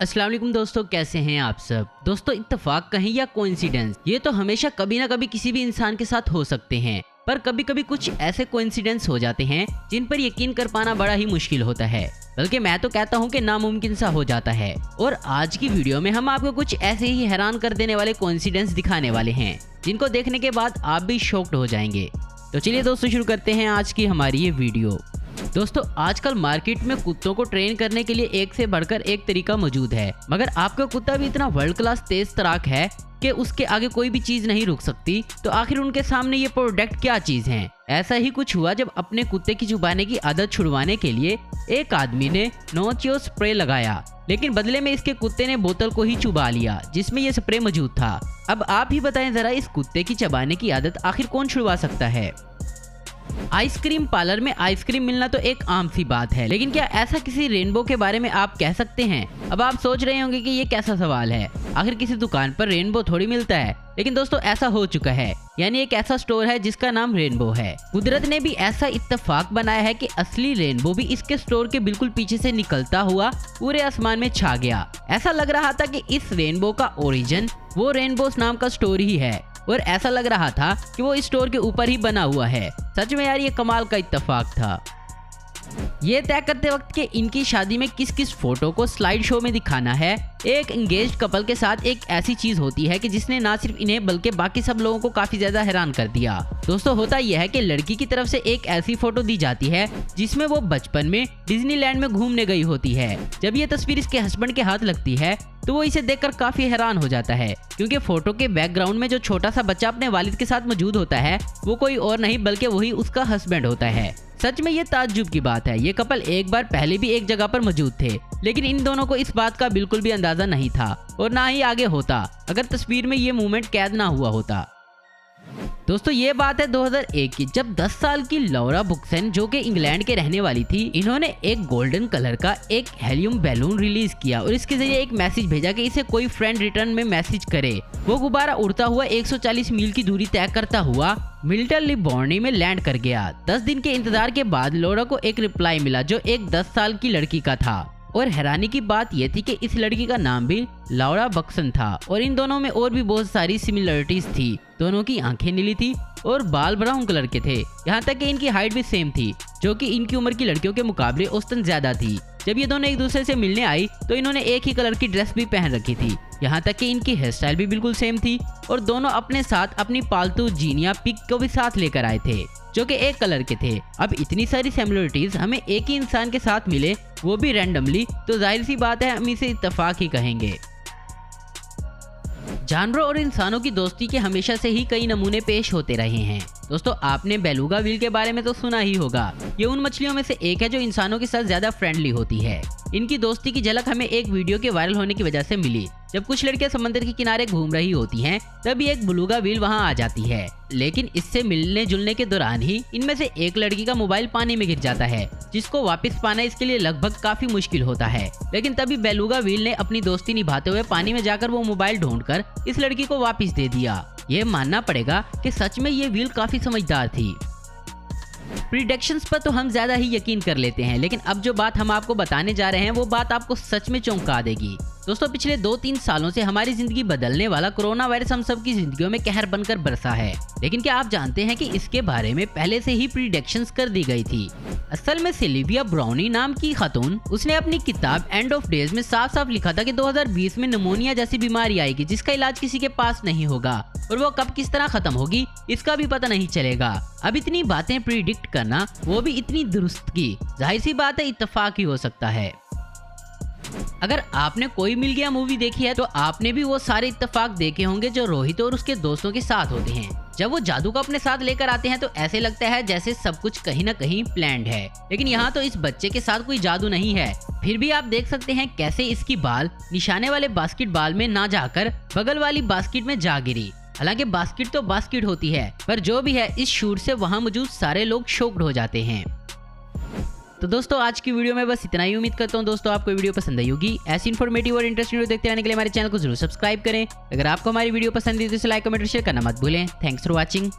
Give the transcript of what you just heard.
अस्सलाम वालेकुम दोस्तों, कैसे हैं आप सब। दोस्तों, इत्तेफाक कहें या कोइंसिडेंस, ये तो हमेशा कभी ना कभी किसी भी इंसान के साथ हो सकते हैं, पर कभी कभी कुछ ऐसे कोइंसिडेंस हो जाते हैं जिन पर यकीन कर पाना बड़ा ही मुश्किल होता है, बल्कि मैं तो कहता हूँ कि नामुमकिन सा हो जाता है। और आज की वीडियो में हम आपको कुछ ऐसे ही हैरान कर देने वाले कोइंसिडेंस दिखाने वाले हैं जिनको देखने के बाद आप भी शॉक्ड हो जाएंगे। तो चलिए दोस्तों, शुरू करते हैं आज की हमारी ये वीडियो। दोस्तों, आजकल मार्केट में कुत्तों को ट्रेन करने के लिए एक से बढ़कर एक तरीका मौजूद है, मगर आपका कुत्ता भी इतना वर्ल्ड क्लास तेज तराक है कि उसके आगे कोई भी चीज नहीं रुक सकती, तो आखिर उनके सामने ये प्रोडक्ट क्या चीज है। ऐसा ही कुछ हुआ जब अपने कुत्ते की चुबाने की आदत छुड़वाने के लिए एक आदमी ने नोचियो स्प्रे लगाया, लेकिन बदले में इसके कुत्ते ने बोतल को ही चुबा लिया जिसमें ये स्प्रे मौजूद था। अब आप ही बताएं जरा, इस कुत्ते की चबाने की आदत आखिर कौन छुड़वा सकता है। आइसक्रीम पार्लर में आइसक्रीम मिलना तो एक आम सी बात है, लेकिन क्या ऐसा किसी रेनबो के बारे में आप कह सकते हैं। अब आप सोच रहे होंगे कि ये कैसा सवाल है, आखिर किसी दुकान पर रेनबो थोड़ी मिलता है। लेकिन दोस्तों, ऐसा हो चुका है, यानी एक ऐसा स्टोर है जिसका नाम रेनबो है। कुदरत ने भी ऐसा इत्तेफाक बनाया है कि असली रेनबो भी इसके स्टोर के बिल्कुल पीछे से निकलता हुआ पूरे आसमान में छा गया। ऐसा लग रहा था कि इस रेनबो का ओरिजिन वो रेनबोस नाम का स्टोर ही है, और ऐसा लग रहा था कि वो इस स्टोर के ऊपर ही बना हुआ है। सच में यार, ये कमाल का इत्तेफाक था। ये तय करते वक्त कि इनकी शादी में किस किस फोटो को स्लाइड शो में दिखाना है, एक एंगेज्ड कपल के साथ एक ऐसी चीज होती है कि जिसने ना सिर्फ इन्हें बल्कि बाकी सब लोगों को काफी ज्यादा हैरान कर दिया। दोस्तों, होता यह है कि लड़की की तरफ से एक ऐसी फोटो दी जाती है जिसमें वो बचपन में डिज्नीलैंड में घूमने गई होती है। जब ये तस्वीर इसके हस्बैंड के हाथ लगती है तो वो इसे देखकर काफी हैरान हो जाता है, क्योंकि फोटो के बैकग्राउंड में जो छोटा सा बच्चा अपने वालिद के साथ मौजूद होता है वो कोई और नहीं बल्कि वही उसका हस्बैंड होता है। सच में ये ताज्जुब की बात है। ये कपल एक बार पहले भी एक जगह पर मौजूद थे, लेकिन इन दोनों को इस बात का बिल्कुल भी अंदाजा नहीं था और ना ही आगे होता अगर तस्वीर में ये मूवमेंट कैद ना हुआ होता। दोस्तों, ये बात है 2001 की, जब 10 साल की लौरा बुक्सन, जो कि इंग्लैंड के रहने वाली थी, इन्होंने एक गोल्डन कलर का एक हेलियम बैलून रिलीज किया और इसके जरिए एक मैसेज भेजा कि इसे कोई फ्रेंड रिटर्न में मैसेज करे। वो गुब्बारा उड़ता हुआ 140 मील की दूरी तय करता हुआ मिल्टन लिबॉर्नी में लैंड कर गया। 10 दिन के इंतजार के बाद लौरा को एक रिप्लाई मिला जो एक 10 साल की लड़की का था, और हैरानी की बात यह थी कि इस लड़की का नाम भी लौरा बक्सन था, और इन दोनों में और भी बहुत सारी सिमिलरिटीज थी। दोनों की आंखें नीली थी और बाल ब्राउन कलर के थे, यहाँ तक कि इनकी हाइट भी सेम थी, जो कि इनकी उम्र की लड़कियों के मुकाबले औसतन ज्यादा थी। जब ये दोनों एक दूसरे से मिलने आई तो इन्होंने एक ही कलर की ड्रेस भी पहन रखी थी, यहाँ तक कि इनकी हेयर स्टाइल भी बिल्कुल सेम थी, और दोनों अपने साथ अपनी पालतू जीनिया पिग को भी साथ लेकर आए थे, जो कि एक कलर के थे। अब इतनी सारी सिमिलरिटीज हमें एक ही इंसान के साथ मिले, वो भी रैंडमली, तो जाहिर सी बात है हम इसे इत्तेफाक ही कहेंगे। जानवरों और इंसानों की दोस्ती के हमेशा से ही कई नमूने पेश होते रहे हैं। दोस्तों, आपने बेलुगा व्हेल के बारे में तो सुना ही होगा। ये उन मछलियों में से एक है जो इंसानों के साथ ज्यादा फ्रेंडली होती है। इनकी दोस्ती की झलक हमें एक वीडियो के वायरल होने की वजह से मिली। जब कुछ लड़कियां समंदर के किनारे घूम रही होती हैं, तभी एक बेलुगा व्हेल वहां आ जाती है, लेकिन इससे मिलने जुलने के दौरान ही इनमें से एक लड़की का मोबाइल पानी में गिर जाता है, जिसको वापस पाना इसके लिए लगभग काफी मुश्किल होता है। लेकिन तभी बेलुगा व्हेल ने अपनी दोस्ती निभाते हुए पानी में जाकर वो मोबाइल ढूंढकर इस लड़की को वापस दे दिया। ये मानना पड़ेगा कि सच में ये व्हेल काफी समझदार थी। प्रिडिक्शंस पर तो हम ज्यादा ही यकीन कर लेते हैं, लेकिन अब जो बात हम आपको बताने जा रहे हैं वो बात आपको सच में चौंका देगी। दोस्तों, पिछले 2-3 सालों से हमारी जिंदगी बदलने वाला कोरोना वायरस हम सब की जिंदगियों में कहर बनकर बरसा है, लेकिन क्या आप जानते हैं कि इसके बारे में पहले से ही प्रिडिक्शंस कर दी गई थी। असल में सिल्विया ब्राउनी नाम की खातून, उसने अपनी किताब एंड ऑफ डेज में साफ साफ लिखा था कि 2020 में निमोनिया जैसी बीमारी आएगी जिसका इलाज किसी के पास नहीं होगा, और वो कब किस तरह खत्म होगी इसका भी पता नहीं चलेगा। अब इतनी बातें प्रिडिक्ट करना, वो भी इतनी दुरुस्त की, जाहिर सी बात है इत्तेफाक ही हो सकता है। अगर आपने कोई मिल गया मूवी देखी है तो आपने भी वो सारे इत्तेफाक देखे होंगे जो रोहित और उसके दोस्तों के साथ होते हैं। जब वो जादू को अपने साथ लेकर आते हैं तो ऐसे लगता है जैसे सब कुछ कहीं ना कहीं प्लान्ड है, लेकिन यहाँ तो इस बच्चे के साथ कोई जादू नहीं है। फिर भी आप देख सकते हैं कैसे इसकी बाल निशाने वाले बास्केटबॉल में ना जाकर बगल वाली बास्केट में जा गिरी। हालांकि बास्केट तो बास्केट होती है, पर जो भी है, इस शूट से वहाँ मौजूद सारे लोग शॉक्ड हो जाते हैं। तो दोस्तों, आज की वीडियो में बस इतना ही। उम्मीद करता हूँ दोस्तों आपको वीडियो पसंद आई होगी। ऐसी इन्फॉर्मेटिव और इंटरेस्टिंग वीडियो देखते रहने के लिए हमारे चैनल को जरूर सब्सक्राइब करें। अगर आपको हमारी वीडियो पसंद है तो इसे लाइक, कमेंट और शेयर करना मत भूलें। Thanks for watching.